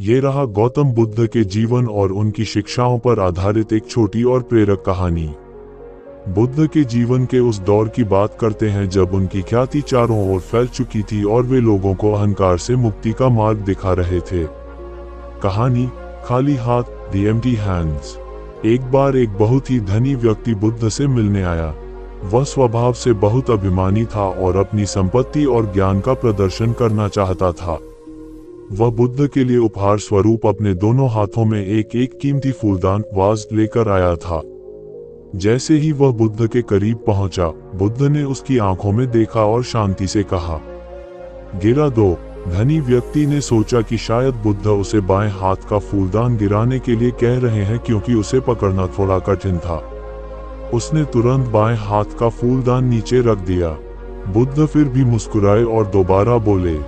ये रहा गौतम बुद्ध के जीवन और उनकी शिक्षाओं पर आधारित एक छोटी और प्रेरक कहानी। बुद्ध के जीवन के उस दौर की बात करते हैं जब उनकी ख्याति चारों ओर फैल चुकी थी और वे लोगों को अहंकार से मुक्ति का मार्ग दिखा रहे थे। कहानी खाली हाथ, द एम्प्टी हैंड्स। एक बार एक बहुत ही धनी व्यक्ति बुद्ध से मिलने आया। वह स्वभाव से बहुत अभिमानी था और अपनी संपत्ति और ज्ञान का प्रदर्शन करना चाहता था। वह बुद्ध के लिए उपहार स्वरूप अपने दोनों हाथों में एक एक कीमती फूलदान वाज लेकर आया था। जैसे ही वह बुद्ध के करीब पहुंचा, बुद्ध ने उसकी आंखों में देखा और शांति से कहा, गिरा दो। धनी व्यक्ति ने सोचा कि शायद बुद्ध उसे बाएं हाथ का फूलदान गिराने के लिए कह रहे हैं क्योंकि उसे पकड़ना थोड़ा कठिन था। उसने तुरंत बाएं हाथ का फूलदान नीचे रख दिया। बुद्ध फिर भी मुस्कुराए और दोबारा बोले,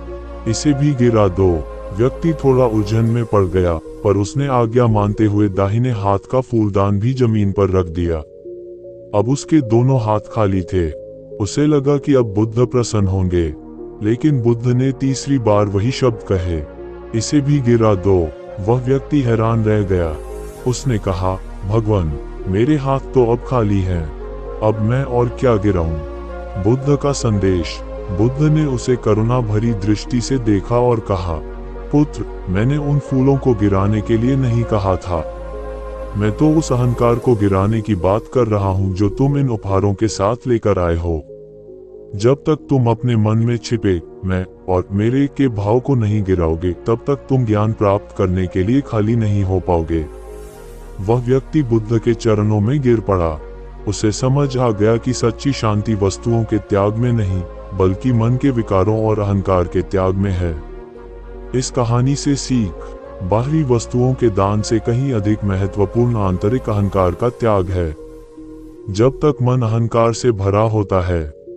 इसे भी गिरा दो। व्यक्ति थोड़ा उलझन में पड़ गया, पर उसने आज्ञा मानते हुए दाहिने हाथ का फूलदान भी जमीन पर रख दिया। अब उसके दोनों हाथ खाली थे। उसे लगा कि अब बुद्ध प्रसन्न होंगे, लेकिन बुद्ध ने तीसरी बार वही शब्द कहे, इसे भी गिरा दो। वह व्यक्ति हैरान रह गया। उसने कहा, भगवान, मेरे हाथ तो अब खाली हैं, अब मैं और क्या गिराऊं? बुद्ध का संदेश। बुद्ध ने उसे करुणा भरी दृष्टि से देखा और कहा, पुत्र, मैंने उन फूलों को गिराने के लिए नहीं कहा था। मैं तो उस अहंकार को गिराने की बात कर रहा हूं जो तुम इन उपहारों के साथ लेकर आए हो। जब तक तुम अपने मन में छिपे मैं और मेरे के भाव को नहीं गिराओगे, तब तक तुम ज्ञान प्राप्त करने के लिए खाली नहीं हो पाओगे। वह व्यक्ति बुद्ध के चरणों में गिर पड़ा। उसे समझ आ गया कि सच्ची शांति वस्तुओं के त्याग में नहीं, बल्कि मन के विकारों और अहंकार के त्याग में है। इस कहानी से सीख, बाहरी वस्तुओं के दान से कहीं अधिक महत्वपूर्ण आंतरिक अहंकार का त्याग है। जब तक मन अहंकार से भरा होता है,